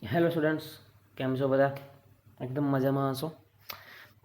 Hello students, કેમ છો બધા? એકદમ મજામાં હશો.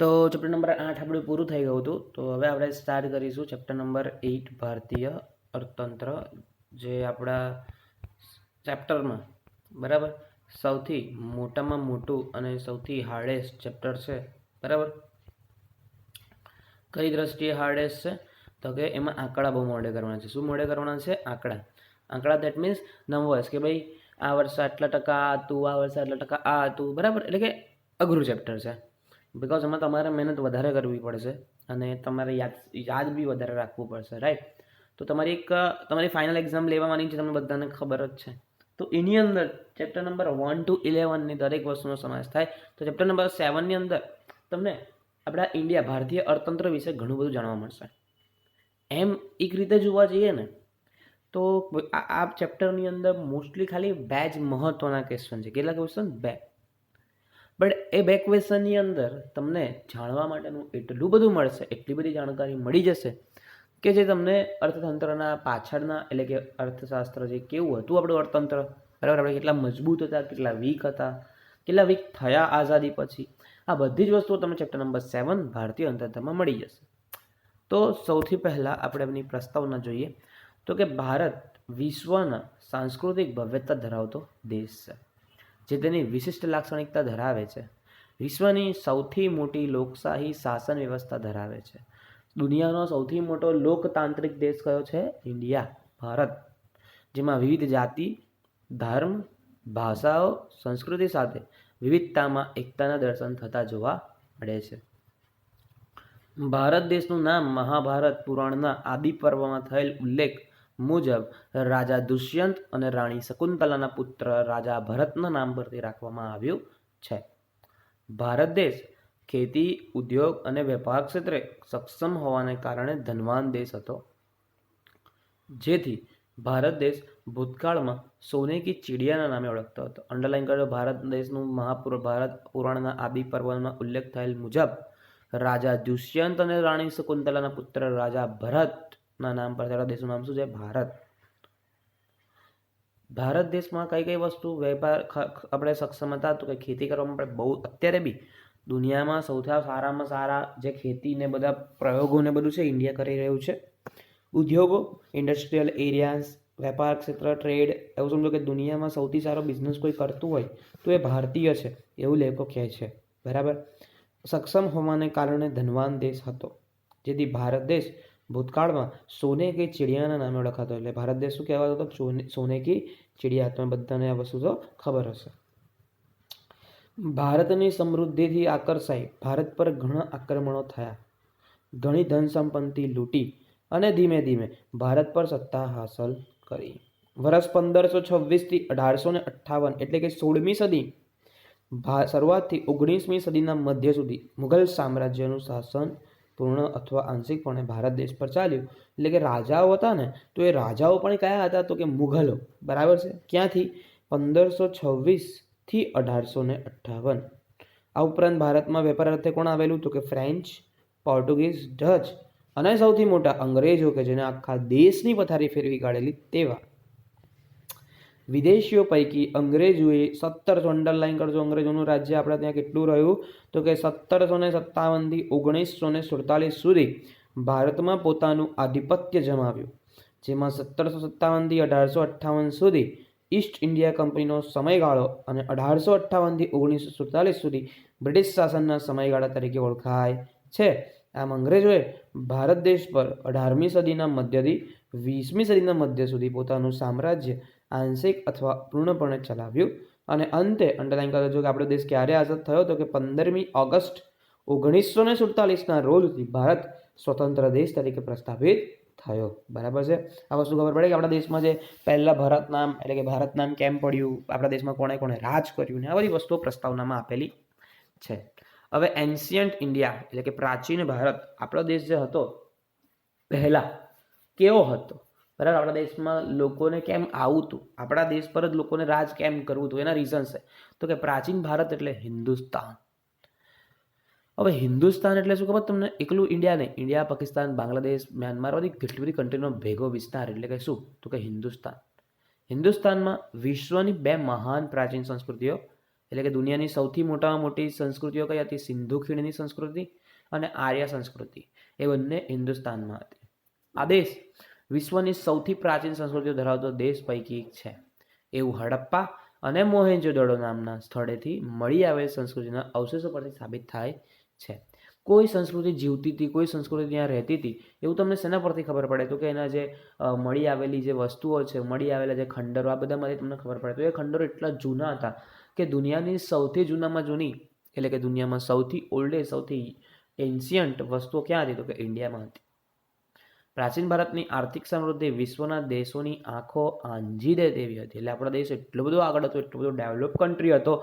તો ચેપ્ટર નંબર 8 આપણું પૂરું થઈ ગયું હતું. તો હવે આપણે સ્ટાર્ટ કરીશું ચેપ્ટર નંબર 8 ભારતીય અર્થતંત્ર, જે આપણા ચેપ્ટરમાં બરાબર સૌથી મોટામાં મોટું અને સૌથી હાર્ડેસ્ટ ચેપ્ટર છે. બરાબર, કઈ દ્રષ્ટિએ હાર્ડેસ્ટ છે? તો કે એમાં આંકડા બહુ મોડે કરવાના છે. શું મોડે કરવાના છે? આંકડા દેટ મીન્સ નંબર્સ, કે ભાઈ આ વર્ષે આટલા ટકા આ હતું, આ વર્ષે આટલા ટકા આ હતું. બરાબર, એટલે કે અઘરું ચેપ્ટર છે. બિકોઝ એમાં તમારે મહેનત વધારે કરવી પડશે અને તમારે યાદ બી વધારે રાખવું પડશે, રાઈટ? તો તમારી ફાઇનલ એક્ઝામ લેવાની છે, તમને બધાને ખબર જ છે. તો એની અંદર ચેપ્ટર નંબર 1 to 11ની દરેક વસ્તુનો સમાવેશ થાય. તો ચેપ્ટર નંબર 7ની અંદર તમને આપણા ઇન્ડિયા ભારતીય અર્થતંત્ર વિશે ઘણું બધું જાણવા મળશે. એમ એક રીતે જોવા જઈએ ને તો આ ચેપ્ટરની અંદર મોસ્ટલી ખાલી 2 જ મહત્વના ક્વેશ્ચન છે. કેટલા ક્વેશ્ચન? 2. બટ એ 2 ક્વેશ્ચનની અંદર તમને જાણવા માટેનું એટલું બધું મળશે, એટલી બધી જાણકારી મળી જશે કે જે તમને અર્થતંત્રના પાછળના, એટલે કે અર્થશાસ્ત્ર જે કેવું હતું આપણું અર્થતંત્ર, બરાબર, આપણે કેટલા મજબૂત હતા, કેટલા વીક હતા, કેટલા વીક થયા આઝાદી પછી, આ બધી જ વસ્તુઓ તમને ચેપ્ટર નંબર 7 ભારતીય અર્થતંત્રમાં મળી જશે. તો સૌથી પહેલાં આપણે એમની પ્રસ્તાવના જોઈએ. તો કે ભારત વિશ્વના સાંસ્કૃતિક ભવ્યતા ધરાવતો દેશ છે, જે તેની વિશિષ્ટ લાક્ષણિકતા ધરાવે છે. વિશ્વની સૌથી મોટી લોકશાહી શાસન વ્યવસ્થા ધરાવે છે. દુનિયાનો સૌથી મોટો લોકતાંત્રિક દેશ કયો છે? ઇન્ડિયા, ભારત, જેમાં વિવિધ જાતિ, ધર્મ, ભાષાઓ, સંસ્કૃતિ સાથે વિવિધતામાં એકતાના દર્શન થતા જોવા મળે છે. ભારત દેશનું નામ મહાભારત પુરાણના આદિ પર્વમાં થયેલ ઉલ્લેખ મુજબ રાજા દુષ્યંત અને રાણી શકુંતલાના પુત્ર રાજા ભરતના નામ પરથી રાખવામાં આવ્યું છે. ભારત દેશ ખેતી, ઉદ્યોગ અને વેપાર ક્ષેત્રે સક્ષમ હોવાને કારણે ધનવાન દેશ હતો, જેથી ભારત દેશ ભૂતકાળમાં સોને કી ચિડિયાના નામે ઓળખતો હતો. અંડરલાઈન કરો, ભારત દેશનું ભારત પુરાણના આદિ પર્વમાં ઉલ્લેખ થયેલ મુજબ રાજા દુષ્યંત અને રાણી શકુંતલાના પુત્ર રાજા ભરતના નામ પર તેના દેશનું નામ શું છે? ભારત. ભારત દેશમાં કઈ કઈ વસ્તુ વેપાર આપણે સક્ષમ હતા? તો કે ખેતી કરવામાં આપણે બહુ, અત્યારે બી દુનિયામાં સૌથી સારામાં સારા જે ખેતી ને બધા પ્રયોગો ને બધું છે ઇન્ડિયા કરી રહ્યું છે. ઉદ્યોગો, ઇન્ડસ્ટ્રીયલ એરિયાઝ, વેપાર ક્ષેત્ર, ટ્રેડ, એવું સમજો કે દુનિયામાં સૌથી સારો બિઝનેસ કોઈ કરતું હોય તો એ ભારતીય છે, એવું લેખકો કહે છે. બરાબર, સક્ષમ હોવાને કારણે ધનવાન દેશ હતો, જેથી ભારત દેશ ભૂતકાળમાં સોને કી ચિડિયાના નામે ઓળખાતો. એટલે ભારત દેશ શું કહેવાતો હતો? સોને કી ચિડિયા. તમે બધાને આ વસ્તુ તો ખબર હશે. ભારતની સમૃદ્ધિથી આકર્ષાઈ ભારત પર ઘણા આક્રમણો થયા, ઘણી ધન સંપત્તિ લૂંટી અને ધીમે ધીમે ભારત પર સત્તા હાંસલ કરી. વર્ષ 1526 થી 1858 એટલે કે 16મી સદી શરૂઆતથી 19મી સદીના મધ્ય સુધી મુઘલ સામ્રાજ્યનું શાસન પૂર્ણ અથવા આંશિકપણે ભારત દેશ પર ચાલ્યું. એટલે કે રાજાઓ હતા ને, તો એ રાજાઓ પણ કયા હતા? તો કે મુઘલો. બરાબર છે. ક્યાંથી? 1526 થી 1858. આ ઉપરાંત ભારતમાં વેપાર અર્થે કોણ આવેલું? તો કે ફ્રેન્ચ, પોર્ટુગીઝ, ડચ અને સૌથી મોટા અંગ્રેજો, કે જેને આખા દેશની પથારી ફેરવી કાઢેલી તેવા વિદેશીઓ પૈકી અંગ્રેજોએ 1700, અંડરલાઈન કરજો, અંગ્રેજોનું રાજ્ય આપણા ત્યાં કેટલું રહ્યું? તો કે 1757થી 1947 સુધી ભારતમાં પોતાનું આધિપત્ય જમાવ્યું, જેમાં 1757થી 1858 સુધી ઈસ્ટ ઇન્ડિયા કંપનીનો સમયગાળો અને 1858થી 1947 સુધી બ્રિટિશ શાસનના સમયગાળા તરીકે ઓળખાય છે. આમ અંગ્રેજોએ ભારત દેશ પર 18મી સદીના મધ્યથી 20મી સદીના મધ્ય સુધી પોતાનું સામ્રાજ્ય આંશિક અથવા પૂર્ણપણે ચલાવ્યું અને અંતે અંડરલાઈન કરજો કે આપણો દેશ ક્યારે આઝાદ થયો? તો કે 15મી ઓગસ્ટ 1947ના રોજથી ભારત સ્વતંત્ર દેશ તરીકે પ્રસ્થાપિત થયો. બરાબર છે. આ વસ્તુ ખબર પડે કે આપણા દેશમાં જે પહેલા ભારત નામ, એટલે કે ભારત નામ કેમ પડ્યું, આપણા દેશમાં કોણે કોણે રાજ કર્યું, ને આ બધી વસ્તુઓ પ્રસ્તાવનામાં આપેલી છે. હવે એન્શિયન્ટ ઇન્ડિયા એટલે કે પ્રાચીન ભારત, આપણો દેશ જે હતો પહેલા કેવો હતો? બરાબર, આપણા દેશમાં લોકોને કેમ આવું હતું, આપણા દેશ પર જ લોકોને રાજ કેમ કરવું હતું? એના રીઝન છે. તો કે પ્રાચીન ભારત એટલે હિન્દુસ્તાન. હવે હિન્દુસ્તાન એટલે શું ખબર તમને? એકલું ઇન્ડિયા નહીં, ઇન્ડિયા, પાકિસ્તાન, બાંગ્લાદેશ, મ્યાનમાર, બધી કેટલી બધી કન્ટ્રીનો ભેગો વિસ્તાર, એટલે કે શું? તો કે હિન્દુસ્તાન. હિન્દુસ્તાનમાં વિશ્વની બે મહાન પ્રાચીન સંસ્કૃતિઓ એટલે કે દુનિયાની સૌથી મોટામાં મોટી સંસ્કૃતિઓ કઈ હતી? સિંધુ ખીણની સંસ્કૃતિ અને આર્ય સંસ્કૃતિ, એ બંને હિન્દુસ્તાનમાં હતી. આ દેશ વિશ્વની સૌથી પ્રાચીન સંસ્કૃતિઓ ધરાવતો દેશ પૈકી એક છે. એવું હડપ્પા અને મોહેંજો-દડો નામના સ્થળેથી મળી આવેલ સંસ્કૃતિના અવશેષો પરથી સાબિત થાય છે. કોઈ સંસ્કૃતિ જીવતી હતી, કોઈ સંસ્કૃતિ ત્યાં રહેતી હતી, એવું તમને શેના પરથી ખબર પડે? તો કે એના જે મળી આવેલી જે વસ્તુઓ છે, મળી આવેલા જે ખંડરો, આ બધામાંથી તમને ખબર પડે. તો એ ખંડરો એટલા જૂના હતા કે દુનિયાની સૌથી જૂનામાં જૂની એટલે કે દુનિયામાં સૌથી ઓલ્ડેસ્ટ, સૌથી એન્શિયન્ટ વસ્તુઓ ક્યાં હતી? તો કે ઇન્ડિયામાં હતી. પ્રાચીન ભારતની આર્થિક સમૃદ્ધિ વિશ્વના દેશોની આંખો આંજી દે તેવી હતી. એટલે આપણો દેશ એટલો બધો આગળ હતો, એટલો બધો ડેવલપ કન્ટ્રી હતો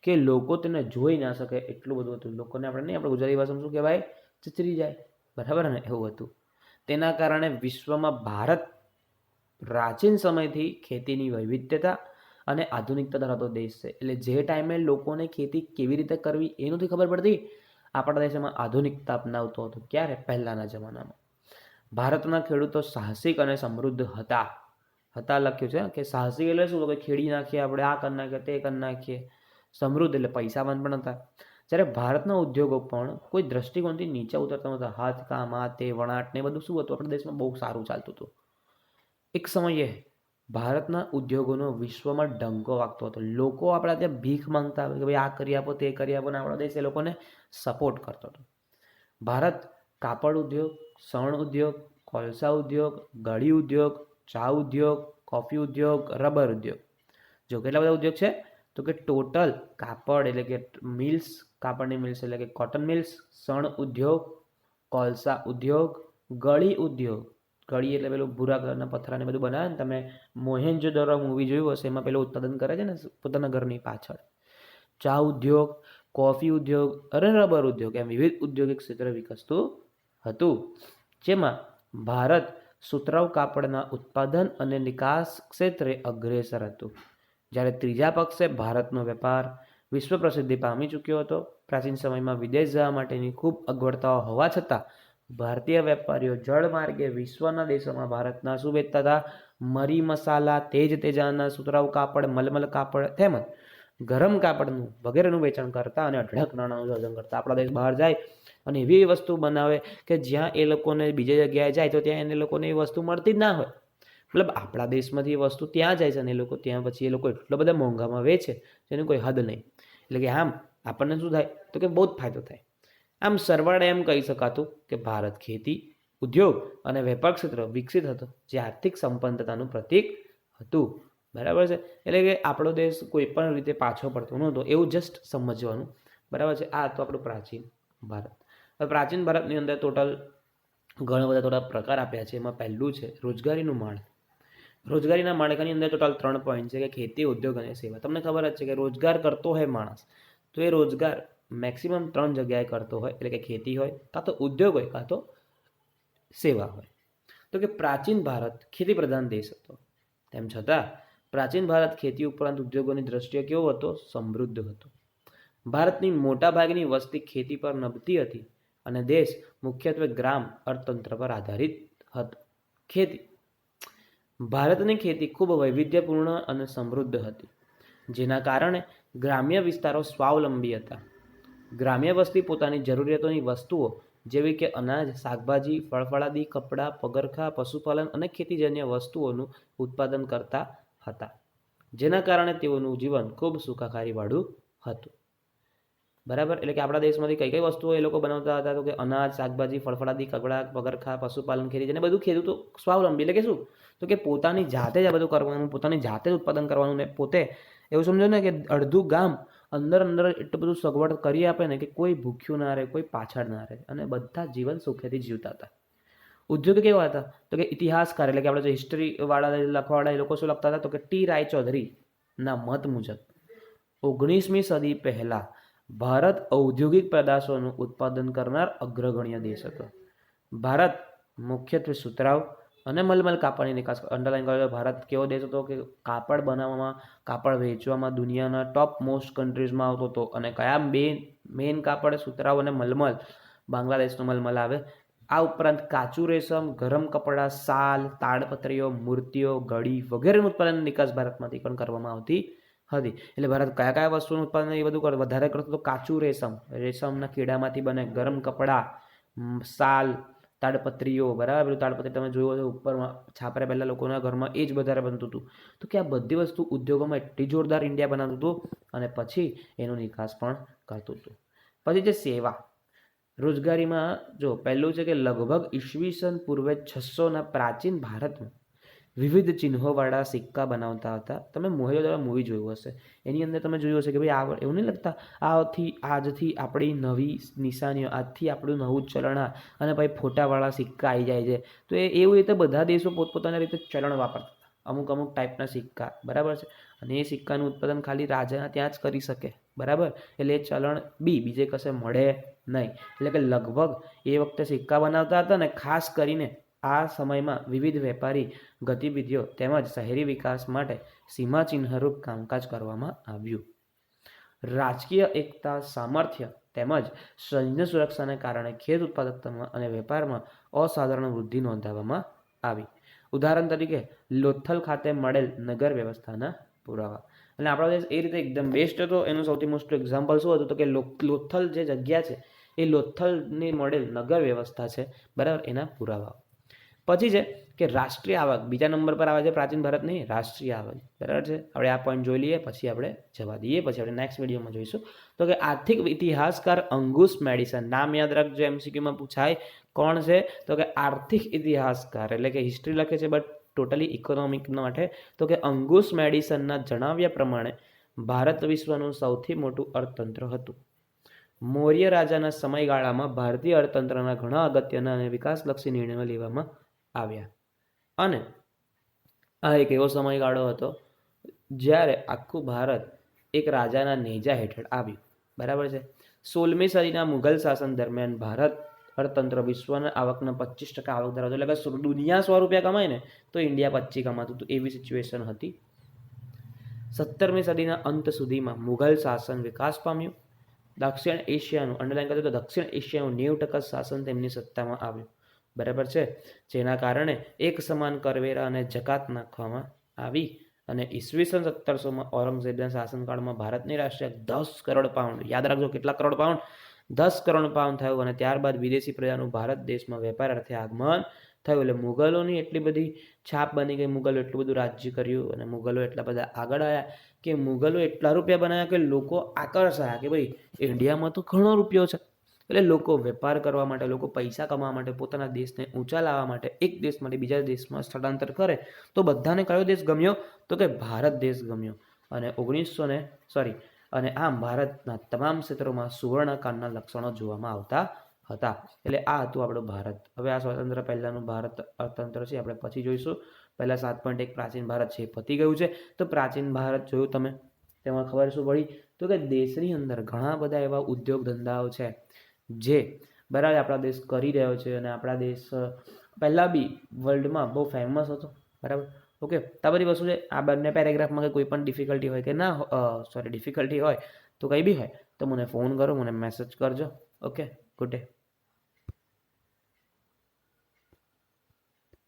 કે લોકો તેને જોઈ ના શકે એટલું બધું હતું. લોકોને આપણે નહીં, આપણે ગુજરાતી ભાષામાં શું કહેવાય? ચચરી જાય. બરાબર ને? એવું હતું. તેના કારણે વિશ્વમાં ભારત પ્રાચીન સમયથી ખેતીની વૈવિધ્યતા અને આધુનિકતા ધરાવતો દેશ છે. એટલે જે ટાઈમે લોકોને ખેતી કેવી રીતે કરવી એ નથી ખબર પડતી, આપણા દેશમાં આધુનિકતા અપનાવતો હતો. ક્યારે? પહેલાંના જમાનામાં. ભારતના ખેડૂતો સાહસિક અને સમૃદ્ધ હતા. લખ્યું છે કે સાહસિક એટલે શું? કે ખેડી નાખીએ આપણે, આ કરી નાખીએ, તે કરી નાખીએ. સમૃદ્ધ એટલે પૈસાવાન પણ હતા. જ્યારે ભારતના ઉદ્યોગો પણ કોઈ દ્રષ્ટિકોણથી નીચે ઉતરતા નહોતા. હાથકામ, આ તે વણાટ ને બધું શું હતું? આપણા દેશમાં બહુ સારું ચાલતું હતું. એક સમયે ભારતના ઉદ્યોગોનો વિશ્વમાં ડંકો વાગતો હતો. લોકો આપણા ત્યાં ભીખ માંગતા આવે કે ભાઈ આ કરી આપો, તે કરી આપો, ને આપણો દેશ એ લોકોને સપોર્ટ કરતો હતો. ભારત કાપડ ઉદ્યોગ, શણ ઉદ્યોગ, કોલસા ઉદ્યોગ, ગળી ઉદ્યોગ, ચા ઉદ્યોગ, કોફી ઉદ્યોગ, રબર ઉદ્યોગ, જો કેટલા બધા ઉદ્યોગ છે? તો કે ટોટલ કાપડ એટલે કે મિલ્સ, કાપડની મિલ્સ એટલે કે કોટન મિલ્સ, શણ ઉદ્યોગ, કોલસા ઉદ્યોગ, ગળી ઉદ્યોગ, ગળી એટલે પેલું ભૂરા કલરના પથરાને બધું બનાવે ને, તમે મોહેંજો-દડો મૂવી જોયું હશે, એમાં પેલું ઉત્પાદન કરે છે ને પોતાના ઘરની પાછળ. ચા ઉદ્યોગ, કોફી ઉદ્યોગ અને રબર ઉદ્યોગ, એમ વિવિધ ઔદ્યોગિક ક્ષેત્ર વિકસતું હતું, જેમાં ભારત સુતરાઉ કાપડના ઉત્પાદન અને નિકાસ ક્ષેત્રે અગ્રેસર હતું. જ્યારે ત્રીજા પક્ષે ભારતનો વેપાર વિશ્વ પ્રસિદ્ધિ પામી ચૂક્યો હતો. પ્રાચીન સમયમાં વિદેશ જવા માટેની ખૂબ અગવડતાઓ હોવા છતાં ભારતીય વેપારીઓ જળમાર્ગે વિશ્વના દેશોમાં ભારતના શું વેચતા હતા? મરી મસાલા, તેજ તેજાના, સુતરાઉ કાપડ, મલમલ કાપડ તેમજ ગરમ કાપડનું વગેરેનું વેચાણ કરતા અને અઢળક નાણાંનું સર્જન કરતા. આપણા દેશ બહાર જાય અને એવી વસ્તુ બનાવે કે જ્યાં એ લોકોને બીજી જગ્યાએ જાય તો ત્યાં એને લોકોને એ વસ્તુ મળતી જ ના હોય. મતલબ આપણા દેશમાંથી એ વસ્તુ ત્યાં જાય છે અને એ લોકો ત્યાં પછી એ લોકો એટલો બધા મોંઘામાં વેચે જેની કોઈ હદ નહીં. એટલે કે આમ આપણને શું થાય? તો કે બહુ જ ફાયદો થાય. આમ સરવાળે એમ કહી શકાતું કે ભારત ખેતી, ઉદ્યોગ અને વેપાર ક્ષેત્ર વિકસિત હતો, જે આર્થિક સંપન્નતાનું પ્રતીક હતું. બરાબર છે? એટલે કે આપણો દેશ કોઈ પણ રીતે પાછો પડતો નહોતો, એવું જસ્ટ સમજવાનું. બરાબર છે? આ તો આપણું પ્રાચીન ભારત. હવે પ્રાચીન ભારતની અંદર ટોટલ ઘણા બધા થોડા પ્રકાર આપ્યા છે. એમાં પહેલું છે રોજગારીનું માળ. રોજગારીના માળખાની અંદર ટોટલ 3 પોઈન્ટ છે કે ખેતી, ઉદ્યોગ અને સેવા. તમને ખબર જ છે કે રોજગાર કરતો હોય માણસ, તો એ રોજગાર મેક્સિમમ 3 જગ્યાએ કરતો હોય, એટલે કે ખેતી હોય, કાં તો ઉદ્યોગ હોય, કાં તો સેવા હોય. તો કે પ્રાચીન ભારત ખેતી પ્રધાન દેશ હતો. તેમ છતાં પ્રાચીન ભારત ખેતી ઉપરાંત ઉદ્યોગોની દ્રષ્ટિએ કેવો હતો? સમૃદ્ધ હતો. ભારતની મોટાભાગની વસ્તી ખેતી પર નભતી હતી અને દેશ મુખ્યત્વે ગ્રામ અર્થતંત્ર પર આધારિત હતો. ખેતી ભારતની ખેતી ખૂબ વૈવિધ્યપૂર્ણ અને સમૃદ્ધ હતી, જેના કારણે ગ્રામ્ય વિસ્તારો સ્વાવલંબી હતા. ગ્રામ્ય વસ્તી પોતાની જરૂરિયાતોની વસ્તુઓ જેવી કે અનાજ, શાકભાજી, ફળફળાદી, કપડાં, પગરખાં, પશુપાલન અને ખેતીજન્ય વસ્તુઓનું ઉત્પાદન કરતા હતા, જેના કારણે તેઓનું જીવન ખૂબ સુખાકારીવાળું હતું. બરાબર? એટલે કે આપણા દેશમાંથી કઈ કઈ વસ્તુઓ એ લોકો બનાવતા હતા? તો કે અનાજ, શાકભાજી, ફળફળાદી, કપડાં, પગરખાં, પશુપાલન, ખેતીજન્ય બધું ખેડૂતો સ્વાવલંબી. એટલે કે શું? તો કે પોતાની જાતે જ આ બધું કરવાનું, પોતાની જાતે જ ઉત્પાદન કરવાનું. ને પોતે એવું સમજો ને કે અડધું ગામ અંદર એટલું બધું સગવડ કરી આપે ને કે કોઈ ભૂખ્યું ના રહે, કોઈ પાછળ ના રહે અને બધા જીવન સુખેથી જીવતા હતા. ઉદ્યોગ કેવા હતા? તો કે ઇતિહાસકાર એટલે કે આપણે જે હિસ્ટ્રીવાળા લખવાવાળા એ લોકો શું લખતા હતા? તો કે ટી રાયચૌધરીના મત મુજબ 19મી સદી પહેલાં ભારત ઔદ્યોગિક પેદાશોનું ઉત્પાદન કરનાર અગ્રગણ્ય દેશ હતો. ભારત મુખ્યત્વે સુતરાઉ અને મલમલ કાપડની નિકાસ. અંડરલાઈન કર્યો, ભારત કેવો દેશ હતો કે કાપડ બનાવવામાં, કાપડ વેચવામાં દુનિયાના ટોપ મોસ્ટ કન્ટ્રીઝમાં આવતો હતો. અને કયા બે મેઇન કાપડ? સુતરાઉ અને મલમલ. બાંગ્લાદેશનો મલમલ આવે, આ ઉપરાંત કાચું રેશમ, ગરમ કપડાં, શાલ, તાડપત્રીઓ, મૂર્તિઓ, ઘડી વગેરેનું ઉત્પાદન નિકાસ ભારતમાંથી પણ કરવામાં આવતી હતી. એટલે ભારત કયા કયા વસ્તુનું ઉત્પાદન એ બધું વધારે કરતું તો કાચું રેશમ, રેશમના કીડામાંથી બને, ગરમ કપડાં, શાલ, તાડપત્રીઓ, બરાબર. તાડપત્રી તમે જોયું હશે ઉપરમાં છાપરે પહેલાં લોકોના ઘરમાં એ જ વધારે બનતું હતું. તો કે આ બધી વસ્તુ ઉદ્યોગોમાં એટલી જોરદાર ઇન્ડિયા બનાવતું હતું અને પછી એનો નિકાસ પણ કરતું હતું. પછી જે સેવા રોજગારીમાં જો પહેલું છે કે લગભગ ઈસવીસન પૂર્વે 600ના પ્રાચીન ભારતમાં વિવિધ ચિહ્નોવાળા સિક્કા બનાવતા હતા. તમે મોહેંજો-દારો મૂવી જોયું હશે, એની અંદર તમે જોયું હશે કે ભાઈ આ એવું નહીં લગતા આજથી આપણી નવી નિશાનીઓ, આજથી આપણું નવું ચલણ અને ભાઈ ફોટાવાળા સિક્કા આવી જાય છે. તો એવું રીતે બધા દેશો પોતપોતાના રીતે ચલણ વાપરતા હતા, અમુક ટાઈપના સિક્કા, બરાબર છે. અને એ સિક્કાનું ઉત્પાદન ખાલી રાજાના ત્યાં જ કરી શકે, બરાબર. એટલે એ ચલણ બીજે કશે મળે નહીં. એટલે કે લગભગ એ વખતે સિક્કા બનાવતા હતા ને ખાસ કરીને આ સમયમાં વિવિધ વેપારી ગતિવિધિઓ તેમજ શહેરી વિકાસ માટે સીમાચિહ્નરૂપ કામકાજ કરવામાં આવ્યું. રાજકીય એકતા, સામર્થ્ય તેમજ સૈન્ય સુરક્ષાને કારણે ખેત ઉત્પાદકતામાં અને વેપારમાં અસાધારણ વૃદ્ધિ નોંધાવવામાં આવી. ઉદાહરણ તરીકે લોથલ ખાતે મળેલ નગર વ્યવસ્થાના પુરાવા. એટલે આપણો દેશ એ રીતે એકદમ બેસ્ટ હતો. એનું સૌથી મોટું એક્ઝામ્પલ શું હતું તો કે લોથલ જે જગ્યા છે એ લોથલની મળેલ નગર વ્યવસ્થા છે, બરાબર, એના પુરાવા. પછી છે કે રાષ્ટ્રીય આવક બીજા નંબર પર આવે છે પ્રાચીન ભારતની રાષ્ટ્રીય આવક, બરાબર છે. આપણે આ પોઈન્ટ જોઈ લઈએ, પછી આપણે જવા દઈએ, પછી આપણે નેક્સ્ટ વિડીયોમાં જોઈશું. તો કે આર્થિક ઇતિહાસકાર અંગુસ મેડિસન, નામ યાદ રાખજો, એમસીક્યુમાં પૂછાય. કોણ છે તો કે આર્થિક ઇતિહાસકાર, એટલે કે હિસ્ટ્રી લખે છે બટ ટોટલી ઇકોનોમિક માટે. તો કે અંગુસ મેડિસનના જણાવ્યા પ્રમાણે ભારત વિશ્વનું સૌથી મોટું અર્થતંત્ર હતું. મૌર્ય રાજાના સમયગાળામાં ભારતીય અર્થતંત્રના ઘણા અગત્યના અને વિકાસલક્ષી નિર્ણયો લેવામાં આવ્યા. અને આ એક એવો સમયગાળો હતો જ્યારે આખું ભારત એક રાજાના નેજા હેઠળ આવ્યું, બરાબર છે. 16મી સદીના મુઘલ શાસન દરમિયાન ભારત અર્થતંત્ર વિશ્વના આવકના 25% આવક ધરાવતું. એટલે કે દુનિયા 100 રૂપિયા કમાય ને તો ઇન્ડિયા 25 કમાતું હતું, એવી સિચ્યુએશન હતી. 17મી સદીના અંત સુધીમાં મુઘલ શાસન વિકાસ પામ્યું. દક્ષિણ એશિયાનું અંડરલાઈન કરતું તો દક્ષિણ એશિયાનું 90% શાસન તેમની સત્તામાં આવ્યું, બરાબર છે. જેના કારણે એક સમાન કરવેરા અને જકાત નાખવામાં આવી. અને ઈસવીસન 1700માં ઔરંગઝેબના શાસનકાળમાં ભારતની રાષ્ટ્રીય 10 કરોડ પાઉન્ડ, યાદ રાખજો કેટલા કરોડ પાઉન્ડ, 10 કરોડ પાઉન્ડ થયું. અને ત્યારબાદ વિદેશી પ્રજાનું ભારત દેશમાં વેપાર અર્થે આગમન થયું. એટલે મુગલોની એટલી બધી છાપ બની ગઈ, મુગલો એટલું બધું રાજ્ય કર્યું અને મુગલો એટલા બધા આગળ આવ્યા કે મુગલો એટલા રૂપિયા બનાવ્યા કે લોકો આકર્ષાયા કે ભાઈ ઇન્ડિયામાં તો ઘણો રૂપિયો છે. એટલે લોકો વેપાર કરવા માટે, લોકો પૈસા કમાવા માટે, પોતાના દેશને ઊંચા લાવવા માટે એક દેશમાંથી બીજા દેશમાં સ્થળાંતર કરે. તો બધાને કયો દેશ ગમ્યો તો કે ભારત દેશ ગમ્યો. અને અને આમ ભારતના તમામ ક્ષેત્રોમાં સુવર્ણકાળના લક્ષણો જોવામાં આવતા હતા. એટલે આ હતું આપણું ભારત. હવે આ સ્વતંત્ર પહેલાંનું ભારત અર્થતંત્ર છે, આપણે પછી જોઈશું. પહેલાં 7.1 પ્રાચીન ભારત છે એ પતી ગયું છે. તો પ્રાચીન ભારત જોયું તમે, તેમાં ખબર શું પડી તો કે દેશની અંદર ઘણા બધા એવા ઉદ્યોગ ધંધાઓ છે જે બરાબર આપણા દેશ કરી રહ્યો છે. અને આપણા દેશ પહેલાં બી વર્લ્ડમાં બહુ ફેમસ હતો, બરાબર. ઓકે, તો આ બધી વસ્તુ છે. આ બંને પેરેગ્રાફમાં કે કોઈ પણ ડિફિકલ્ટી હોય કે ડિફિકલ્ટી હોય તો કંઈ બી હોય તો મને ફોન કરો, મને મેસેજ કરજો. Okay, good day.